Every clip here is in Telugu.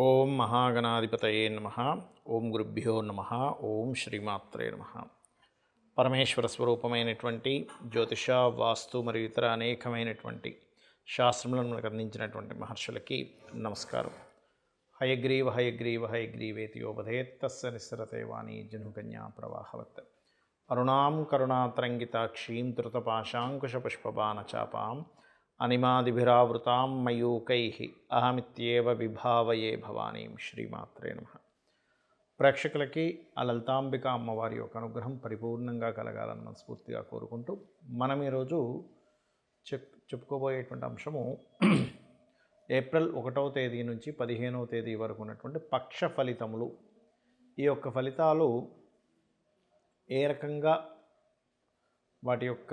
ఓం మహాగణాధిపతయే నమః. ఓం గురుభ్యో నమః. ఓం శ్రీమాత్రే నమః. పరమేశ్వర స్వరూపమైనటువంటి జ్యోతిష, వాస్తు మరియు ఇతర అనేకమైనటువంటి శాస్త్రములను మనకు అందించినటువంటి మహర్షులకి నమస్కారం. హయగ్రీవ హయగ్రీవ హయగ్రీవేతి యోపధేత్తస్య నిస్సరతే వాణి జనుకన్యా ప్రవాహవత్. అరుణాం కరుణాతరంగితాక్షీం ధృతపాశాంకుశపుష్పబాణచాపాం అనిమాదిభిరావృతాం మయూకైః అహమిత్యేవ విభావయే భవానీం. శ్రీమాత్రే నమః. ప్రేక్షకులకి ఆ లలితాంబిక అమ్మవారి యొక్క అనుగ్రహం పరిపూర్ణంగా కలగాలని మనస్ఫూర్తిగా కోరుకుంటూ మనం ఈరోజు చెప్పుకోబోయేటువంటి అంశము ఏప్రిల్ 1వ తేదీ నుంచి 15వ తేదీ వరకు ఉన్నటువంటి పక్ష ఫలితములు. ఈ యొక్క ఫలితాలు ఏ రకంగా వాటి యొక్క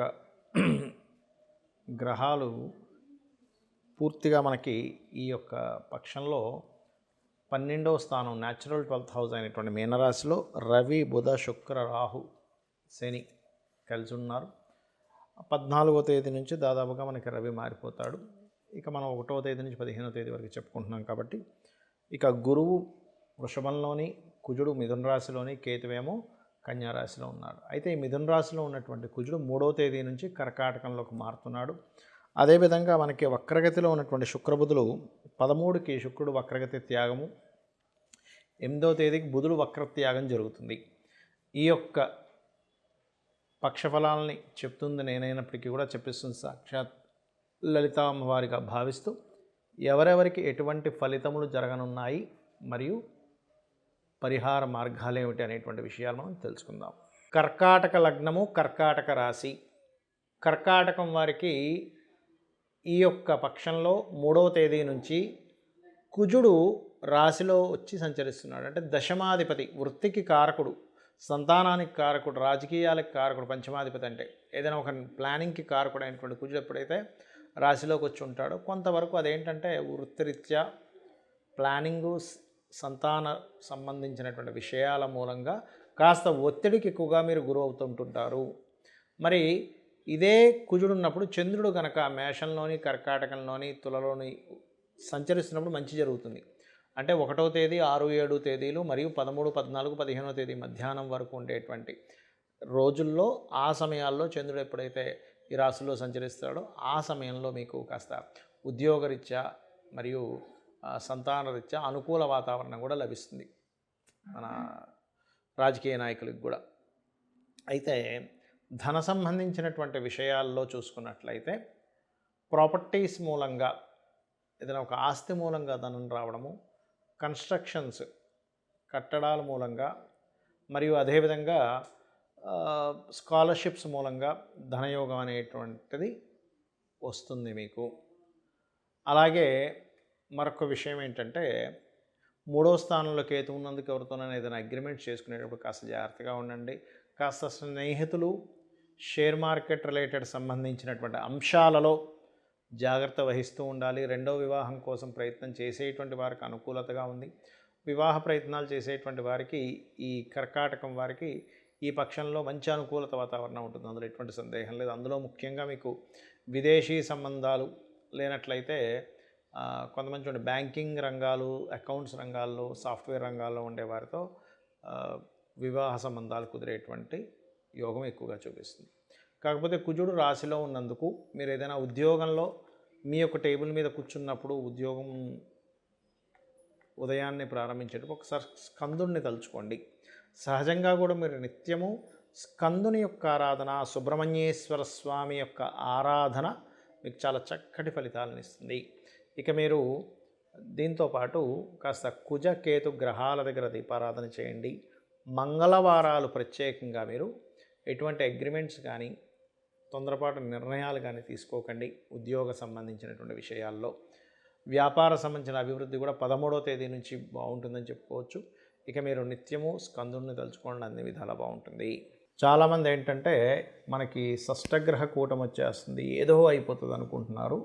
గ్రహాలు పూర్తిగా మనకి ఈ యొక్క పక్షంలో 12వ స్థానం న్యాచురల్ 12th హౌస్ అయినటువంటి మీనరాశిలో రవి, బుధ, శుక్ర, రాహు, శని కలిసి ఉన్నారు. 14వ తేదీ నుంచి దాదాపుగా మనకి రవి మారిపోతాడు. ఇక మనం 1వ తేదీ నుంచి 15వ తేదీ వరకు చెప్పుకుంటున్నాం కాబట్టి ఇక గురువు వృషభంలోని, కుజుడు మిథున రాశిలోని, కేతువేమో కన్యా రాశిలో ఉన్నాడు. అయితే ఈ మిథున రాశిలో ఉన్నటువంటి కుజుడు 3వ తేదీ నుంచి కర్కాటకంలోకి మారుతున్నాడు. అదేవిధంగా మనకి వక్రగతిలో ఉన్నటువంటి శుక్రబుధులు 13కి శుక్రుడు వక్రగతి త్యాగము, 8వ తేదీకి బుధుడు వక్రత్యాగం జరుగుతుంది. ఈ యొక్క పక్షఫలాలని చెప్తుంది నేనైనప్పటికీ కూడా చెప్పిస్తుంది సాక్షాత్ లలితా అమ్మవారిగా భావిస్తూ ఎవరెవరికి ఎటువంటి ఫలితములు జరగనున్నాయి మరియు పరిహార మార్గాలు ఏమిటి అనేటువంటి విషయాలు మనం తెలుసుకుందాం. కర్కాటక లగ్నము, కర్కాటక రాశి. కర్కాటకం వారికి ఈ యొక్క పక్షంలో 3వ తేదీ నుంచి కుజుడు రాశిలో వచ్చి సంచరిస్తున్నాడు. అంటే దశమాధిపతి, వృత్తికి కారకుడు, సంతానానికి కారకుడు, రాజకీయాలకు కారకుడు. పంచమాధిపతి అంటే ఏదైనా ఒక ప్లానింగ్కి కారకుడు అయినటువంటి కుజుడు ఎప్పుడైతే రాశిలోకి వచ్చి ఉంటాడో కొంతవరకు అదేంటంటే వృత్తిరీత్యా ప్లానింగు, సంతాన సంబంధించినటువంటి విషయాల మూలంగా కాస్త ఒత్తిడికి ఎక్కువగా మీరు గురి అవుతుంటుంటారు. మరి ఇదే కుజుడు ఉన్నప్పుడు చంద్రుడు కనుక మేషంలోని, కర్కాటకంలోని, తులలోని సంచరిస్తున్నప్పుడు మంచి జరుగుతుంది. అంటే 1వ తేదీ, 6, 7 తేదీలు మరియు 13, 14, 15వ తేదీ మధ్యాహ్నం వరకు ఉండేటువంటి రోజుల్లో ఆ సమయాల్లో చంద్రుడు ఎప్పుడైతే ఈ రాశిలో సంచరిస్తాడో ఆ సమయంలో మీకు కాస్త ఉద్యోగరీత్యా మరియు సంతానరీత్యా అనుకూల వాతావరణం కూడా లభిస్తుంది మన రాజకీయ నాయకులకు కూడా. అయితే ధన సంబంధించినటువంటి విషయాల్లో చూసుకున్నట్లయితే ప్రాపర్టీస్ మూలంగా ఏదైనా ఒక ఆస్తి మూలంగా ధనం రావడము, కన్స్ట్రక్షన్స్ కట్టడాల మూలంగా మరియు అదేవిధంగా స్కాలర్షిప్స్ మూలంగా ధనయోగం అనేటువంటిది వస్తుంది మీకు. అలాగే మరొక విషయం ఏంటంటే 3వ స్థానంలో కేతు ఉన్నందుకు ఎవరితోనైనా ఏదైనా అగ్రిమెంట్ చేసుకునేటప్పుడు కాస్త జాగ్రత్తగా ఉండండి. కాస్త స్నేహితులు, షేర్ మార్కెట్ రిలేటెడ్ సంబంధించినటువంటి అంశాలలో జాగ్రత్త వహిస్తూ ఉండాలి. 2వ వివాహం కోసం ప్రయత్నం చేసేటువంటి వారికి అనుకూలతగా ఉంది. వివాహ ప్రయత్నాలు చేసేటువంటి వారికి ఈ కర్కాటకం వారికి ఈ పక్షంలో మంచి అనుకూలత వాతావరణం ఉంటుంది. అందులో ఎటువంటి సందేహం లేదు. అందులో ముఖ్యంగా మీకు విదేశీ సంబంధాలు లేనట్లయితే కొంతమంది చూడండి బ్యాంకింగ్ రంగాలు, అకౌంట్స్ రంగాల్లో, సాఫ్ట్వేర్ రంగాల్లో ఉండే వారితో వివాహ సంబంధాలు కుదిరేటువంటి యోగం ఎక్కువగా చూపిస్తుంది. కాకపోతే కుజుడు రాశిలో ఉన్నందుకు మీరు ఏదైనా ఉద్యోగంలో మీ యొక్క టేబుల్ మీద కూర్చున్నప్పుడు ఉద్యోగం ఉదయాన్నే ప్రారంభించేటప్పుడు ఒకసారి స్కందుడిని తలుచుకోండి. సహజంగా కూడా మీరు నిత్యము స్కందుని యొక్క ఆరాధన, సుబ్రహ్మణ్యేశ్వర స్వామి యొక్క ఆరాధన మీకు చాలా చక్కటి ఫలితాలను ఇస్తుంది. ఇక మీరు దీంతోపాటు కాస్త కుజ, కేతు గ్రహాల దగ్గర దీపారాధన చేయండి. మంగళవారాలు ప్రత్యేకంగా మీరు ఎటువంటి అగ్రిమెంట్స్ కానీ తొందరపాటు నిర్ణయాలు కానీ తీసుకోకండి. ఉద్యోగ సంబంధించినటువంటి విషయాల్లో, వ్యాపార సంబంధించిన అభివృద్ధి కూడా 13వ తేదీ నుంచి బాగుంటుందని చెప్పుకోవచ్చు. ఇక మీరు నిత్యము స్కందుడిని తలుచుకోండి, అన్ని విధాలా బాగుంటుంది. చాలామంది ఏంటంటే మనకి షష్టగ్రహ కూటం వచ్చేస్తుంది, ఏదో అయిపోతుంది అనుకుంటున్నారు.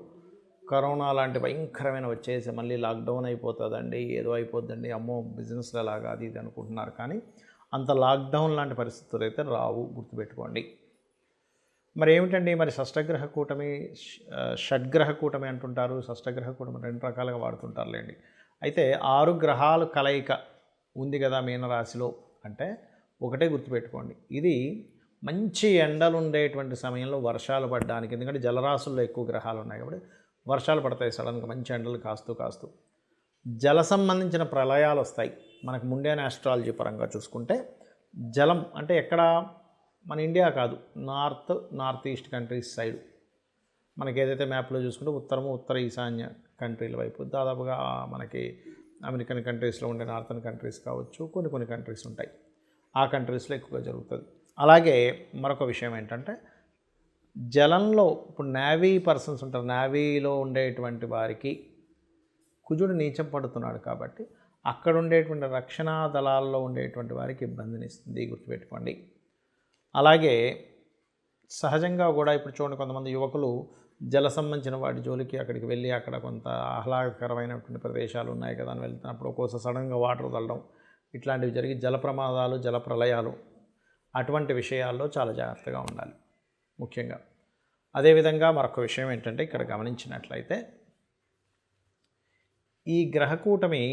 కరోనా లాంటి భయంకరమైన వచ్చేసి మళ్ళీ లాక్డౌన్ అయిపోతుందండి, ఏదో అయిపోద్దండి, అమ్మో బిజినెస్లో లాగా అది ఇది అనుకుంటున్నారు. కానీ అంత లాక్డౌన్ లాంటి పరిస్థితులు అయితే రావు, గుర్తుపెట్టుకోండి. మరి ఏమిటండి మరి షష్టగ్రహ కూటమి, షడ్గ్రహ కూటమి అంటుంటారు. షష్టగ్రహ కూటమి రెండు రకాలుగా వాడుతుంటారులేండి. అయితే 6 గ్రహాలు కలయిక ఉంది కదా మీనరాశిలో అంటే ఒకటే గుర్తుపెట్టుకోండి, ఇది మంచి ఎండలు ఉండేటువంటి సమయంలో వర్షాలు పడడానికి, ఎందుకంటే జలరాశుల్లో ఎక్కువ గ్రహాలు ఉన్నాయి కాబట్టి వర్షాలు పడతాయి సడన్గా, మంచి ఎండలు కాస్తూ జల సంబంధించిన ప్రళయాలు వస్తాయి. మనకు ముందే ఆస్ట్రాలజీ పరంగా చూసుకుంటే జలం అంటే ఎక్కడ, మన ఇండియా కాదు, నార్త్ ఈస్ట్ కంట్రీస్ సైడ్ మనకి ఏదైతే మ్యాప్లో చూసుకుంటే ఉత్తర ఈశాన్య కంట్రీల వైపు దాదాపుగా మనకి అమెరికన్ కంట్రీస్లో ఉండే నార్థన్ కంట్రీస్ కావచ్చు, కొన్ని కంట్రీస్ ఉంటాయి, ఆ కంట్రీస్లో ఎక్కువగా జరుగుతుంది. అలాగే మరొక విషయం ఏంటంటే జలంలో ఇప్పుడు నేవీ పర్సన్స్ ఉంటారు, నేవీలో ఉండేటువంటి వారికి కుజుడు నీచం పడుతున్నాడు కాబట్టి అక్కడ ఉండేటువంటి రక్షణ దళాల్లో ఉండేటువంటి వారికి ఇబ్బందిని ఇస్తుంది, గుర్తుపెట్టుకోండి. అలాగే సహజంగా కూడా ఇప్పుడు చూడండి, కొంతమంది యువకులు జల సంబంధించిన వాటి జోలికి అక్కడికి వెళ్ళి అక్కడ కొంత ఆహ్లాదకరమైనటువంటి ప్రదేశాలు ఉన్నాయి కదా అని వెళ్తున్నప్పుడు ఒక్కోసారి సడన్గా వాటర్ వదలడం ఇట్లాంటివి జరిగి జల ప్రమాదాలు, జల ప్రళయాలు, అటువంటి విషయాల్లో చాలా జాగ్రత్తగా ఉండాలి ముఖ్యంగా. అదేవిధంగా మరొక విషయం ఏంటంటే ఇక్కడ గమనించినట్లయితే ఈ గ్రహకూటమి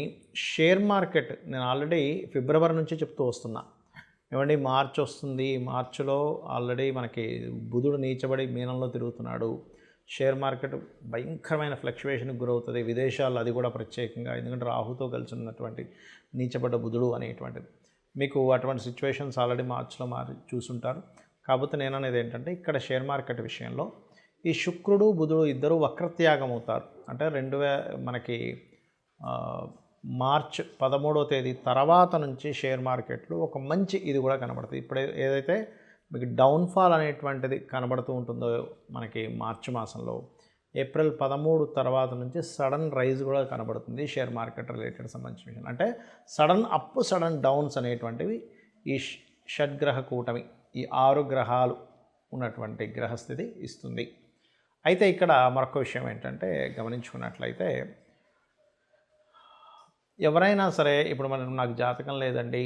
షేర్ మార్కెట్, నేను ఆల్రెడీ ఫిబ్రవరి నుంచి చెప్తూ వస్తున్నా ఏమండి, మార్చి వస్తుంది, మార్చిలో ఆల్రెడీ మనకి బుధుడు నీచబడి మీనంలో తిరుగుతున్నాడు, షేర్ మార్కెట్ భయంకరమైన ఫ్లక్చువేషన్కి గురవుతుంది, విదేశాల్లో అది కూడా ప్రత్యేకంగా, ఎందుకంటే రాహుతో కలిసి ఉన్నటువంటి నీచబడ్డ బుధుడు అనేటువంటిది. మీకు అటువంటి సిచ్యువేషన్స్ ఆల్రెడీ మార్చిలో చూసుంటారు. కాకపోతే నేను అనేది ఏంటంటే ఇక్కడ షేర్ మార్కెట్ విషయంలో ఈ శుక్రుడు బుధుడు ఇద్దరు వక్రత్యాగం అవుతారు. అంటే మనకి మార్చ్ 13వ తేదీ తర్వాత నుంచి షేర్ మార్కెట్లు ఒక మంచి ఇది కూడా కనబడుతుంది. ఇప్పుడు ఏదైతే మీకు డౌన్ఫాల్ అనేటువంటిది కనబడుతూ ఉంటుందో మనకి మార్చి మాసంలో, ఏప్రిల్ 13 తర్వాత నుంచి సడన్ రైజ్ కూడా కనబడుతుంది షేర్ మార్కెట్ రిలేటెడ్ సంబంధించిన విషయం. అంటే సడన్ అప్ సడన్ డౌన్స్ అనేటువంటివి ఈ షడ్గ్రహ కూటమి, ఈ 6 గ్రహాలు ఉన్నటువంటి గ్రహస్థితి ఇస్తుంది. అయితే ఇక్కడ మరొక విషయం ఏంటంటే గమనించుకున్నట్లయితే ఎవరైనా సరే ఇప్పుడు నాకు జాతకం లేదండి,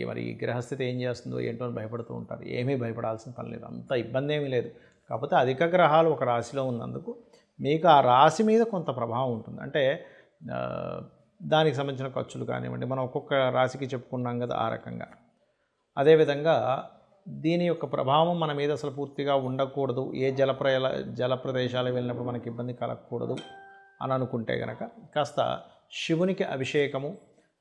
మరి ఈ గ్రహస్థితి ఏం చేస్తుందో ఏంటో అని భయపడుతూ ఉంటారు. ఏమీ భయపడాల్సిన పని లేదు, అంత ఇబ్బంది ఏమీ లేదు. కాకపోతే అధిక గ్రహాలు ఒక రాశిలో ఉన్నందుకు మీకు ఆ రాశి మీద కొంత ప్రభావం ఉంటుంది. అంటే దానికి సంబంధించిన ఖర్చులు కానివ్వండి, మనం ఒక్కొక్క రాశికి చెప్పుకున్నాం కదా ఆ రకంగా. అదేవిధంగా దీని యొక్క ప్రభావం మన మీద అసలు పూర్తిగా ఉండకూడదు, ఏ జల ప్రదేశాలకు వెళ్ళినప్పుడు మనకి ఇబ్బంది కలగకూడదు అని అనుకుంటే కనుక కాస్త శివునికి అభిషేకము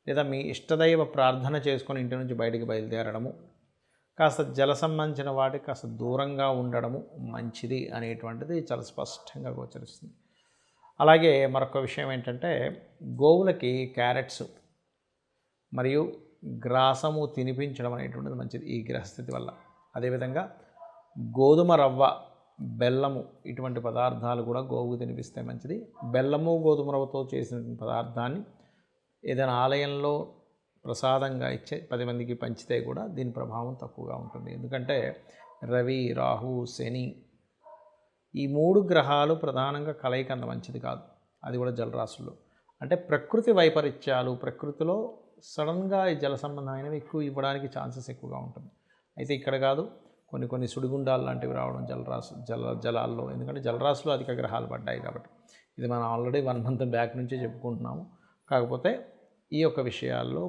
లేదా మీ ఇష్టదైవ ప్రార్థన చేసుకొని ఇంటి నుంచి బయటికి బయలుదేరడము, కాస్త జల సంబంధించిన వాటికి కాస్త దూరంగా ఉండడము మంచిది అనేటువంటిది చాలా స్పష్టంగా గోచరిస్తుంది. అలాగే మరొక విషయం ఏంటంటే గోవులకి క్యారెట్స్ మరియు గ్రాసము తినిపించడం అనేటువంటిది మంచిది ఈ గ్రహస్థితి వల్ల. అదేవిధంగా గోధుమ రవ్వ, బెల్లము ఇటువంటి పదార్థాలు కూడా గోవుకు తినిపిస్తే మంచిది. బెల్లము గోధుమ రవ్వతో చేసిన పదార్థాన్ని ఏదైనా ఆలయంలో ప్రసాదంగా ఇచ్చే 10 మందికి పంచితే కూడా దీని ప్రభావం తక్కువగా ఉంటుంది. ఎందుకంటే రవి, రాహు, శని ఈ 3 గ్రహాలు ప్రధానంగా కలయిక అంత మంచిది కాదు, అది కూడా జలరాశుల్లో. అంటే ప్రకృతి వైపరీత్యాలు, ప్రకృతిలో సడన్గా ఈ జల సంబంధమైనవి ఎక్కువ ఇవ్వడానికి ఛాన్సెస్ ఎక్కువగా ఉంటుంది. అయితే ఇక్కడ కాదు, కొన్ని సుడిగుండాలు లాంటివి రావడం జలాల్లో, ఎందుకంటే జలరాశిలో అధిక గ్రహాలు పడ్డాయి కాబట్టి. ఇది మనం ఆల్రెడీ 1 మంత్ బ్యాక్ నుంచే చెప్పుకుంటున్నాము. కాకపోతే ఈ యొక్క విషయాల్లో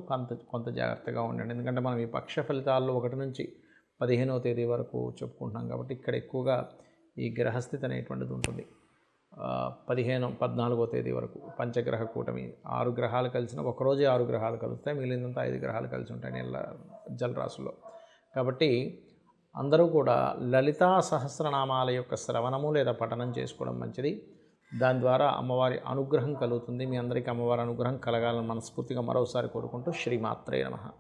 కొంత జాగ్రత్తగా ఉండండి. ఎందుకంటే మనం ఈ పక్ష ఫలితాల్లో 1 నుంచి 15వ తేదీ వరకు చెప్పుకుంటున్నాం కాబట్టి ఇక్కడ ఎక్కువగా ఈ గ్రహస్థితి అనేటువంటిది ఉంటుంది. 14వ తేదీ వరకు పంచగ్రహ కూటమి, 6 గ్రహాలు కలిసిన ఒకరోజే 6 గ్రహాలు కలుస్తాయి, మిగిలినంతా 5 గ్రహాలు కలిసి ఉంటాయి నెల జలరాశుల్లో. కాబట్టి అందరూ కూడా లలితా సహస్రనామాల యొక్క శ్రవణము లేదా పఠనం చేసుకోవడం మంచిది. దాని ద్వారా అమ్మవారి అనుగ్రహం కలుగుతుంది. మీ అందరికీ అమ్మవారి అనుగ్రహం కలగాలని మనస్ఫూర్తిగా మరోసారి కోరుకుంటూ శ్రీమాత్రే నమః.